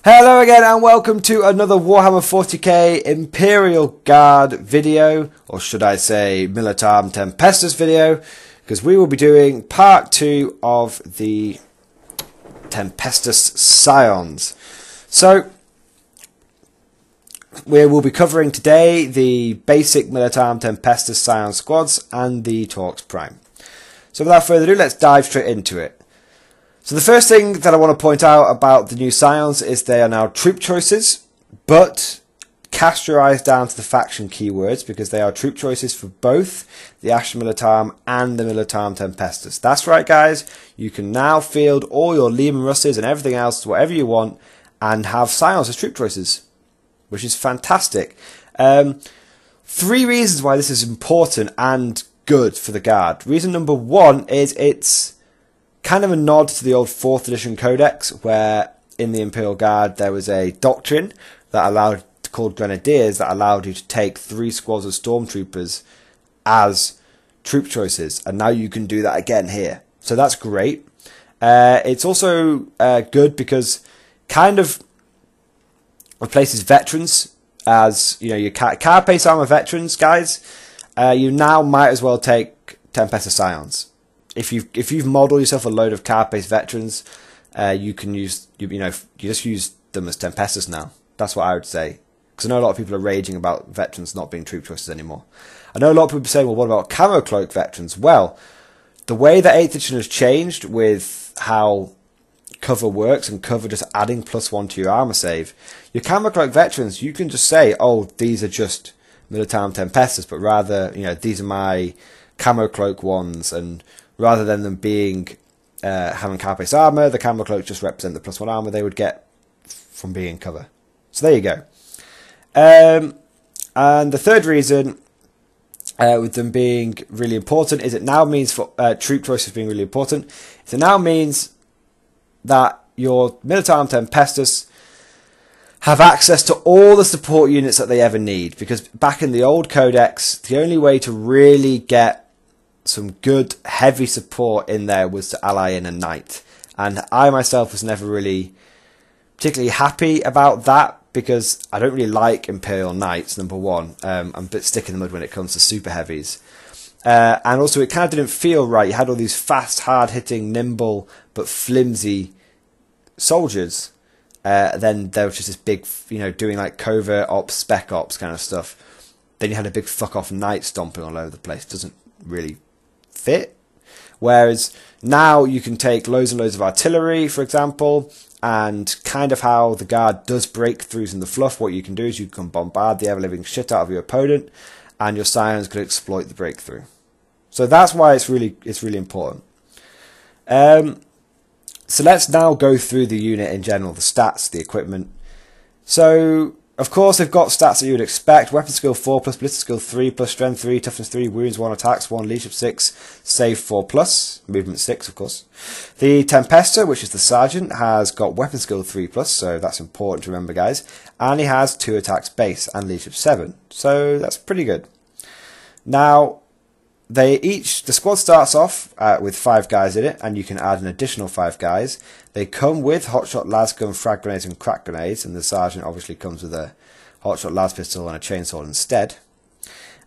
Hello again and welcome to another Warhammer 40k Imperial Guard video, or should I say Militarum Tempestus video, because we will be doing part 2 of the Tempestus Scions. So, we will be covering today the basic Militarum Tempestus Scion squads and the Taurox Prime. So without further ado, let's dive straight into it. So the first thing that I want to point out about the new Scions is they are now troop choices, but cast your eyes down to the faction keywords because they are troop choices for both the Astra Militarum and the Militarum Tempestus. That's right, guys. You can now field all your Lehman Russes and everything else, whatever you want, and have Scions as troop choices, which is fantastic. 3 reasons why this is important and good for the Guard. Reason number 1 is it's kind of a nod to the old 4th edition codex, where in the Imperial Guard there was a doctrine that allowed, called Grenadiers, that allowed you to take 3 squads of stormtroopers as troop choices, and now you can do that again here. So that's great. It's also good because kind of replaces veterans as, you know, your carapace armor veterans, guys. You now might as well take Tempestus Scions. If you've modelled yourself a load of carapace veterans, you can use you just use them as Tempestus now. That's what I would say, because I know a lot of people are raging about veterans not being troop choices anymore. I know a lot of people saying, well, what about camo cloak veterans? Well, the way that 8th edition has changed with how cover works and cover just adding +1 to your armor save, your camo cloak veterans, you can just say, oh, these are just Militarum Tempestus, but rather, you know, these are my camo cloak ones, and rather than them being having carapace armor, the camo cloak just represent the +1 armor they would get from being in cover. So there you go. And the third reason, with them being really important, is it now means for troop choices being really important. It now means that your Militarum Tempestus have access to all the support units that they ever need, because back in the old codex, the only way to really get some good heavy support in there was to ally in a knight, and I myself was never really particularly happy about that because I don't really like Imperial Knights, number 1. I'm a bit stick in the mud when it comes to super heavies, and also it kind of didn't feel right. You had all these fast, hard hitting, nimble but flimsy soldiers, then there was just this big, you know, doing like covert ops, spec ops kind of stuff. Then you had a big fuck off knight stomping all over the place. Doesn't really fit. Whereas now you can take loads and loads of artillery, for example, and kind of how the Guard does breakthroughs in the fluff, what you can do is you can bombard the ever-living shit out of your opponent, and your Scions could exploit the breakthrough. So that's why it's really important. So let's now go through the unit in general, the stats, the equipment. So of course, they've got stats that you would expect. Weapon skill 4+, ballistic skill 3+, strength 3, toughness 3, wounds 1, attacks 1, leadership 6, save 4+, movement 6, of course. The Tempester, which is the sergeant, has got weapon skill 3+, so that's important to remember, guys. And he has 2 attacks base and leadership 7, so that's pretty good. Now, the squad starts off with 5 guys in it, and you can add an additional 5 guys. They come with hotshot, lasgun, frag grenades, and crack grenades, and the sergeant obviously comes with a hotshot, las pistol, and a chainsaw instead.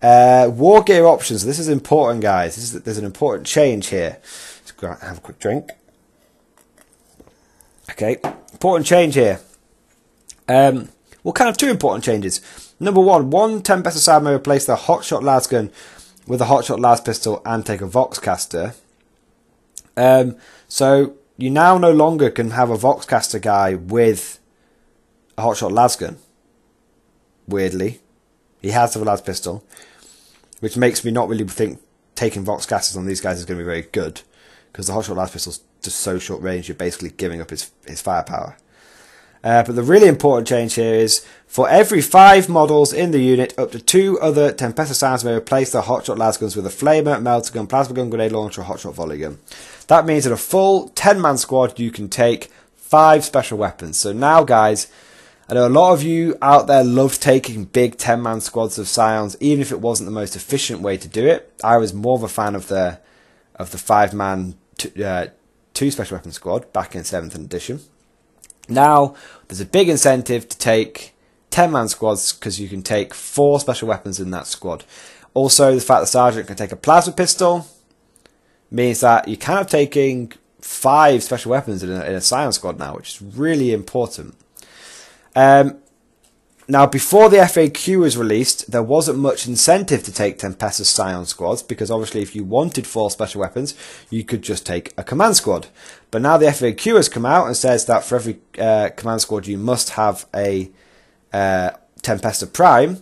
War gear options. This is important, guys. There's an important change here. Let's go have a quick drink. Okay, important change here. Well, kind of 2 important changes. Number 1, Tempestus may replace the hotshot lasgun with a hotshot las pistol and take a Voxcaster. So you now no longer can have a Voxcaster guy with a hotshot lasgun. Weirdly, he has to have a las pistol, which makes me not really think taking Voxcasters on these guys is going to be very good, because the hotshot las pistol's just so short range. You're basically giving up his firepower. But the really important change here is, for every 5 models in the unit, up to 2 other Tempestus Scions may replace their hotshot lasguns with a flamer, melter gun, plasma gun, grenade launcher, or hotshot volley gun. That means in a full 10-man squad you can take 5 special weapons. So now, guys, I know a lot of you out there loved taking big 10-man squads of Scions, even if it wasn't the most efficient way to do it. I was more of a fan of the 5-man 2 special weapon squad back in 7th edition. Now, there's a big incentive to take 10-man squads because you can take 4 special weapons in that squad. Also, the fact the sergeant can take a plasma pistol means that you're kind of taking 5 special weapons in a Scion squad now, which is really important. Now, before the FAQ was released, there wasn't much incentive to take Tempestus Scion squads, because obviously if you wanted 4 special weapons, you could just take a command squad. But now the FAQ has come out and says that for every command squad you must have a Tempestus Prime.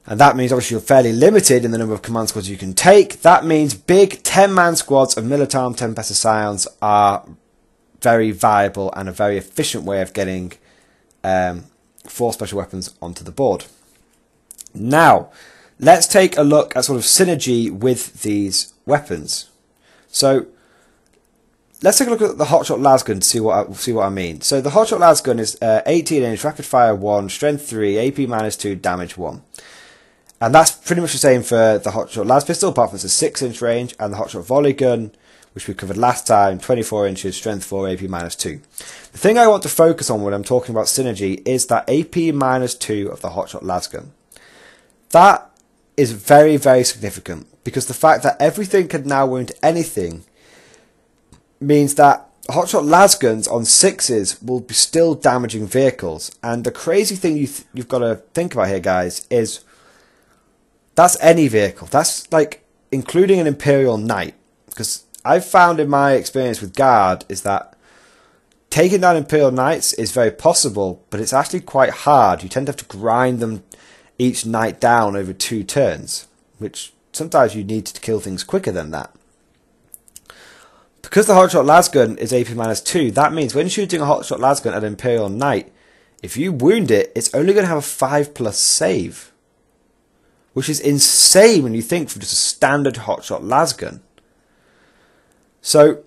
And that means obviously you're fairly limited in the number of command squads you can take. That means big 10-man squads of Militarum Tempestus Scions are very viable and a very efficient way of getting 4 special weapons onto the board. Now, let's take a look at sort of synergy with these weapons. So, let's take a look at the Hotshot Lasgun to see what I mean. So, the Hotshot Lasgun is 18 inch, rapid fire 1, strength 3, AP -2, damage 1. And that's pretty much the same for the Hotshot Las Pistol, apart from it's a 6 inch range, and the Hotshot Volley Gun, which we covered last time, 24 inches, strength 4, AP -2. The thing I want to focus on when I'm talking about synergy is that AP -2 of the Hotshot Lasgun. That is very, very significant, because the fact that everything can now wound anything means that Hotshot Lasguns on 6s will be still damaging vehicles. And the crazy thing you've got to think about here, guys, is that's any vehicle. That's like including an Imperial Knight, because I've found in my experience with Guard is that taking down Imperial Knights is very possible, but it's actually quite hard. You tend to have to grind them each knight down over 2 turns, which sometimes you need to kill things quicker than that. Because the Hotshot Lasgun is AP -2, that means when shooting a Hotshot Lasgun at an Imperial Knight, if you wound it, it's only going to have a 5+ save, which is insane when you think from just a standard Hotshot Lasgun. So,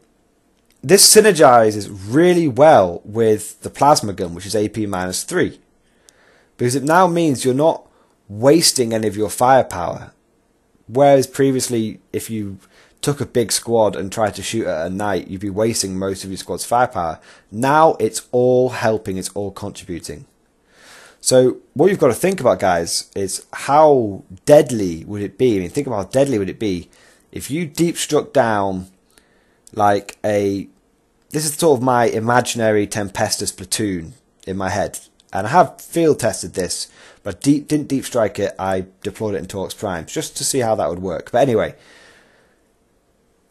this synergizes really well with the Plasma Gun, which is AP -3. Because it now means you're not wasting any of your firepower. Whereas previously, if you took a big squad and tried to shoot at a knight, you'd be wasting most of your squad's firepower. Now, it's all helping, it's all contributing. So, what you've got to think about, guys, is how deadly would it be? I mean, think about how deadly would it be if you deep struck down like a... This is sort of my imaginary Tempestus platoon in my head. And I have field tested this, but didn't deep strike it. I deployed it in Taurox Prime just to see how that would work. But anyway,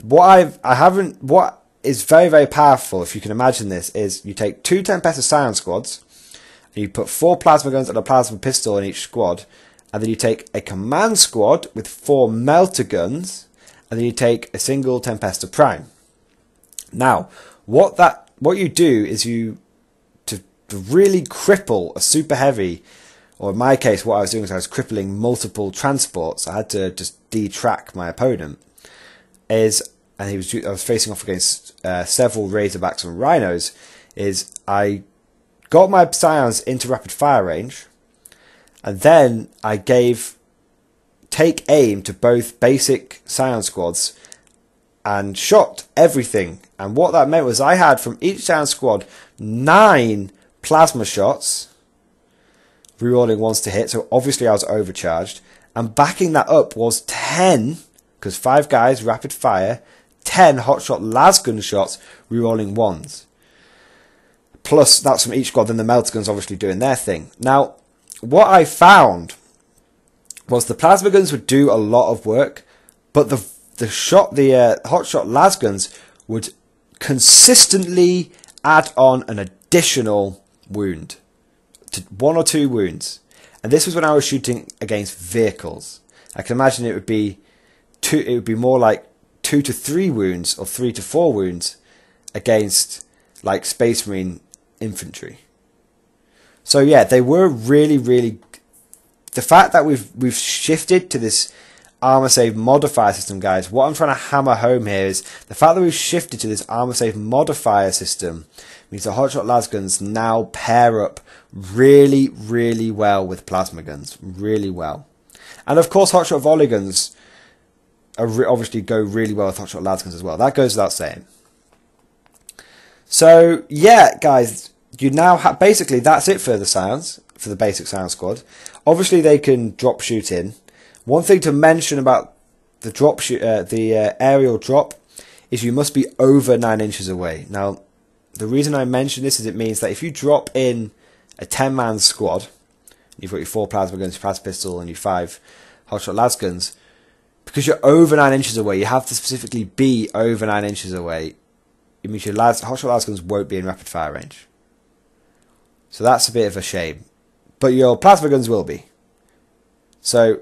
what is very, very powerful, if you can imagine this, is you take 2 Tempestus Scion squads, and you put 4 plasma guns and a plasma pistol in each squad, and then you take a command squad with 4 melter guns, and then you take a single Tempestus Prime. Now, what you do is to really cripple a super heavy, or in my case, what I was doing is I was crippling multiple transports. I had to just detrack my opponent. I was facing off against several Razorbacks and Rhinos. I got my Scions into rapid fire range, and then I gave take aim to both basic Scion squads and shot everything. And what that meant was I had from each Scion squad 9 plasma shots, rerolling ones to hit, so obviously I was overcharged, and backing that up was 10, because 5 guys, rapid fire, 10 Hotshot Lasgun shots, rerolling ones. Plus, that's from each squad, then the melter guns obviously doing their thing. Now, what I found was the plasma guns would do a lot of work, but the Hotshot Lasguns would consistently add on an additional wound, to 1 or 2 wounds. And this was when I was shooting against vehicles. I can imagine it would be more like 2 to 3 wounds or 3 to 4 wounds against like Space Marine infantry. So yeah, they were really, really... The fact that we've shifted to this armor save modifier system, guys, what I'm trying to hammer home here is the fact that we've shifted to this armor save modifier system means the Hotshot Lasguns now pair up really, really well with plasma guns. Really well. And of course, Hotshot Volley guns obviously go really well with Hotshot Lasguns as well. That goes without saying. So yeah, guys, you now have basically that's it for the Scions, for the basic Scion squad. Obviously, they can drop shoot in. One thing to mention about the aerial drop is you must be over 9 inches away. Now, the reason I mention this is it means that if you drop in a 10-man squad, you've got your 4 plasma guns, your plasma pistol, and your 5 hotshot lasguns, because you're over 9 inches away, you have to specifically be over 9 inches away. It means your hotshot lasguns won't be in rapid fire range. So that's a bit of a shame. But your plasma guns will be. So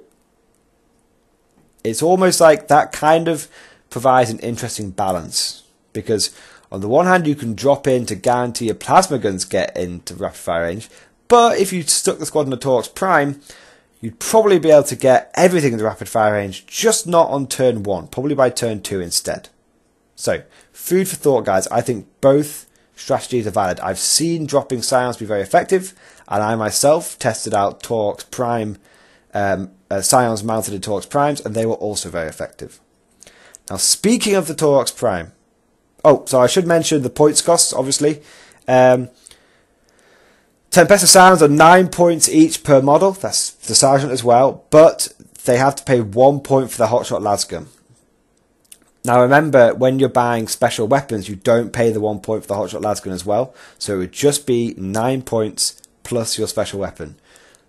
it's almost like that kind of provides an interesting balance, because on the one hand you can drop in to guarantee your plasma guns get into rapid fire range, but if you stuck the squad on the Taurox Prime, you'd probably be able to get everything into rapid fire range, just not on turn 1, probably by turn 2 instead. So, food for thought, guys. I think both strategies are valid. I've seen dropping Scions be very effective, and I myself tested out Taurox Prime, Scions mounted in Taurox Primes, and they were also very effective. Now, speaking of the Taurox Prime, so I should mention the points costs, obviously. Tempestus Scions are 9 points each per model. That's the Sergeant as well. But they have to pay 1 point for the hotshot lasgun. Now remember, when you're buying special weapons, you don't pay the 1 point for the hotshot lasgun as well. So it would just be 9 points plus your special weapon.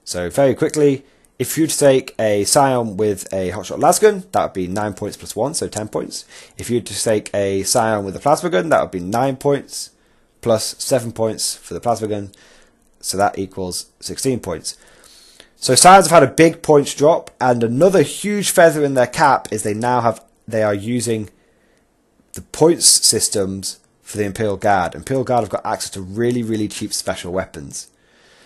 So very quickly, if you'd take a Scion with a hotshot lasgun, that would be 9 points plus 1, so 10 points. If you'd just take a Scion with a plasma gun, that would be 9 points plus 7 points for the plasma gun. So that equals 16 points. So Scions have had a big points drop, and another huge feather in their cap is they are using the points systems for the Imperial Guard. Imperial Guard have got access to really, really cheap special weapons.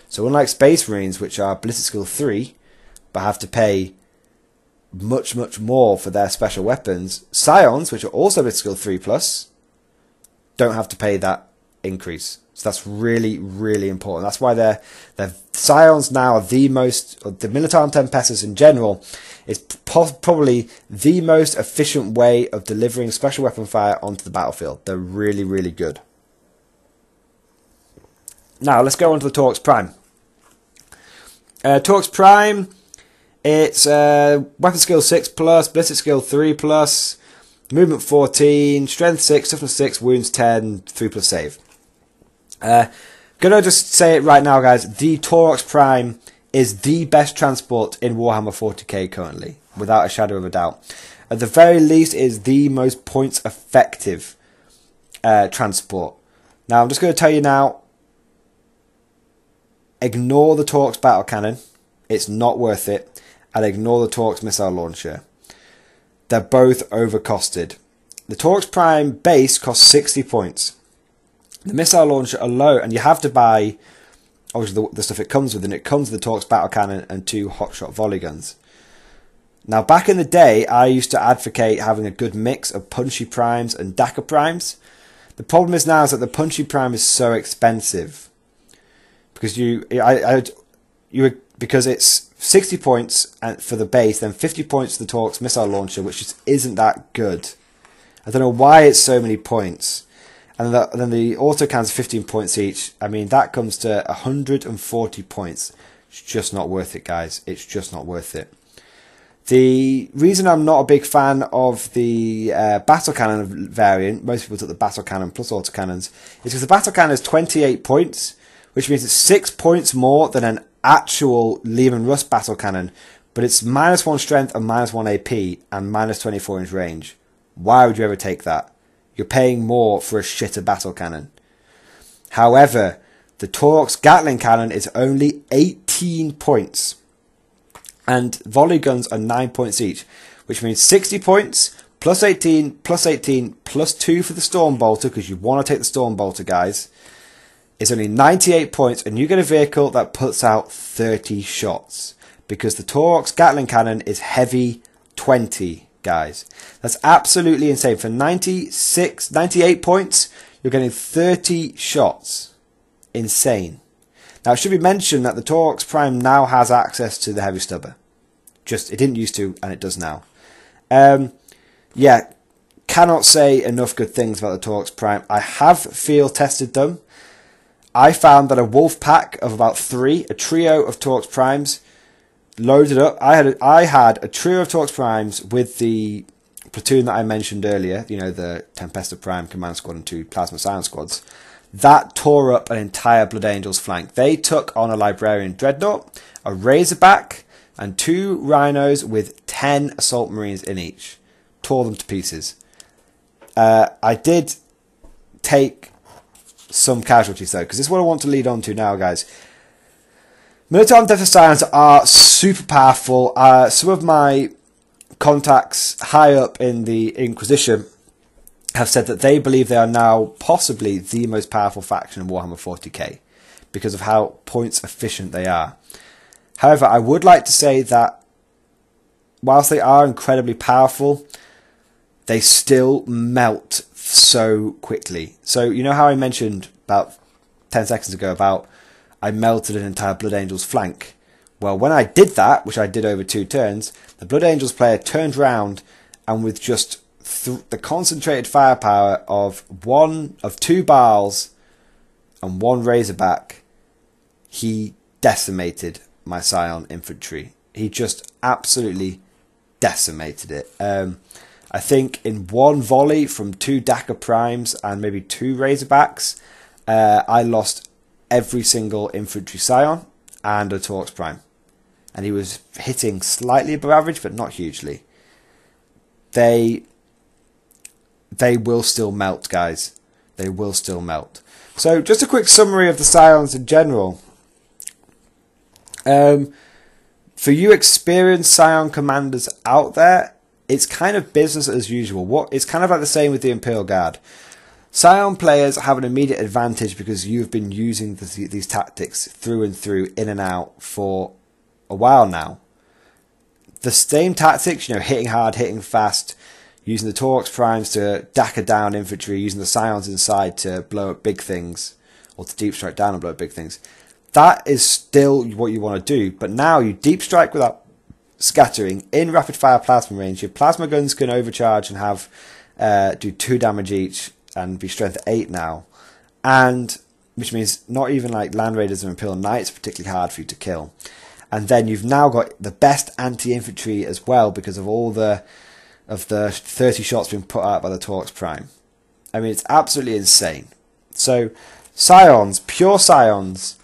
So unlike Space Marines, which are Ballistic Skill 3, but have to pay much, much more for their special weapons, Scions, which are also Ballistic Skill 3 plus, don't have to pay that increase. So that's really, really important. That's why their Scions now are the most, or the Militarum Tempestus in general, is probably the most efficient way of delivering special weapon fire onto the battlefield. They're really, really good. Now, let's go on to the Taurox Prime. Taurox Prime, it's weapon skill 6 plus, ballistic skill 3 plus, movement 14, strength 6, toughness 6, wounds 10, 3 plus save. Gonna just say it right now, guys. The Taurox Prime is the best transport in Warhammer 40k currently, without a shadow of a doubt. At the very least, it is the most points effective transport. Now, I'm just going to tell you now, ignore the Taurox battle cannon. It's not worth it. And ignore the Taurox missile launcher. They're both overcosted. The Taurox Prime base costs 60 points. The missile launcher alone, and you have to buy obviously the stuff it comes with, and it comes with the Taurox battle cannon and 2 hotshot volley guns. Now, back in the day, I used to advocate having a good mix of punchy primes and Dakar primes. The problem is now is that the punchy prime is so expensive because because it's 60 points for the base, then 50 points for the Taurox missile launcher, which just isn't that good. I don't know why it's so many points. And then the autocannons 15 points each. I mean, that comes to 140 points. It's just not worth it, guys. It's just not worth it. The reason I'm not a big fan of the battle cannon variant, most people took the battle cannon plus autocannons, is because the battle cannon is 28 points, which means it's 6 points more than an actual Lehman Russ battle cannon, but it's -1 strength and -1 AP and -24 inch range. Why would you ever take that? You're paying more for a shitter battle cannon. However, the Taurox Gatling cannon is only 18 points. And volley guns are 9 points each. Which means 60 points, plus 18, plus 18, plus 2 for the Stormbolter, because you want to take the Stormbolter, guys. It's only 98 points, and you get a vehicle that puts out 30 shots. Because the Taurox Gatling cannon is heavy 20. Guys, that's absolutely insane. For 98 points, you're getting 30 shots. Insane. Now, it should be mentioned that the Taurox Prime now has access to the heavy stubber. It didn't used to, and it does now. Yeah, cannot say enough good things about the Taurox Prime. I have field tested them. I found that a wolf pack of about 3, a trio of Taurox Primes, loaded up. I had a trio of Taurox Primes with the platoon that I mentioned earlier, you know, the Tempestus Prime Command Squad and 2 Plasma Scion Squads. That tore up an entire Blood Angels flank. They took on a Librarian Dreadnought, a Razorback, and 2 Rhinos with 10 Assault Marines in each. Tore them to pieces. I did take some casualties though, because this is what I want to lead on to now, guys. Militarum Tempestus Scions are super powerful. Some of my contacts high up in the Inquisition have said that they believe they are now possibly the most powerful faction in Warhammer 40k because of how points efficient they are. However, I would like to say that whilst they are incredibly powerful, they still melt so quickly. So you know how I mentioned about 10 seconds ago about I melted an entire Blood Angels flank? Well, when I did that, which I did over 2 turns, the Blood Angels player turned round and with just the concentrated firepower of 2 Baals and 1 Razorback, he decimated my Scion infantry. He just absolutely decimated it. I think in 1 volley from 2 Dakar Primes and maybe 2 Razorbacks, I lost every single infantry Scion and a Taurox Prime. And he was hitting slightly above average, but not hugely. They will still melt, guys. They will still melt. So just a quick summary of the Scions in general. For you experienced Scion commanders out there, it's kind of business as usual. It's kind of like the same with the Imperial Guard. Scion players have an immediate advantage because you've been using these tactics through and through, in and out, for a while now. The same tactics, you know, hitting hard, hitting fast, using the Taurox Primes to Dakar down infantry, using the Scions inside to blow up big things, or to deep strike down and blow up big things. That is still what you want to do, but now you deep strike without scattering in rapid fire plasma range. Your plasma guns can overcharge and have do 2 damage each and be strength 8 now, and which means not even like Land Raiders and Imperial Knights are particularly hard for you to kill. And then you've now got the best anti-infantry as well because of all the 30 shots being put out by the Taurox Prime. I mean, it's absolutely insane. So Scions, pure Scions,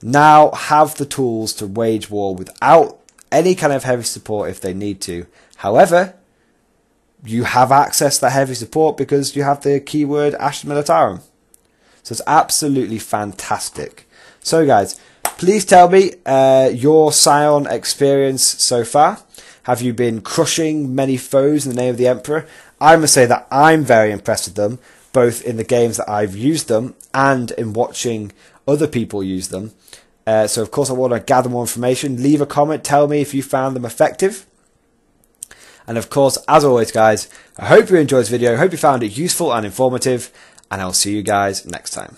now have the tools to wage war without any kind of heavy support if they need to. However, you have access to that heavy support because you have the keyword Ashen Militarum. So it's absolutely fantastic. So guys, please tell me your Scion experience so far. Have you been crushing many foes in the name of the Emperor? I must say that I'm very impressed with them, both in the games that I've used them and in watching other people use them. So of course I want to gather more information. Leave a comment, tell me if you found them effective. And of course, as always guys, I hope you enjoyed this video, I hope you found it useful and informative, and I'll see you guys next time.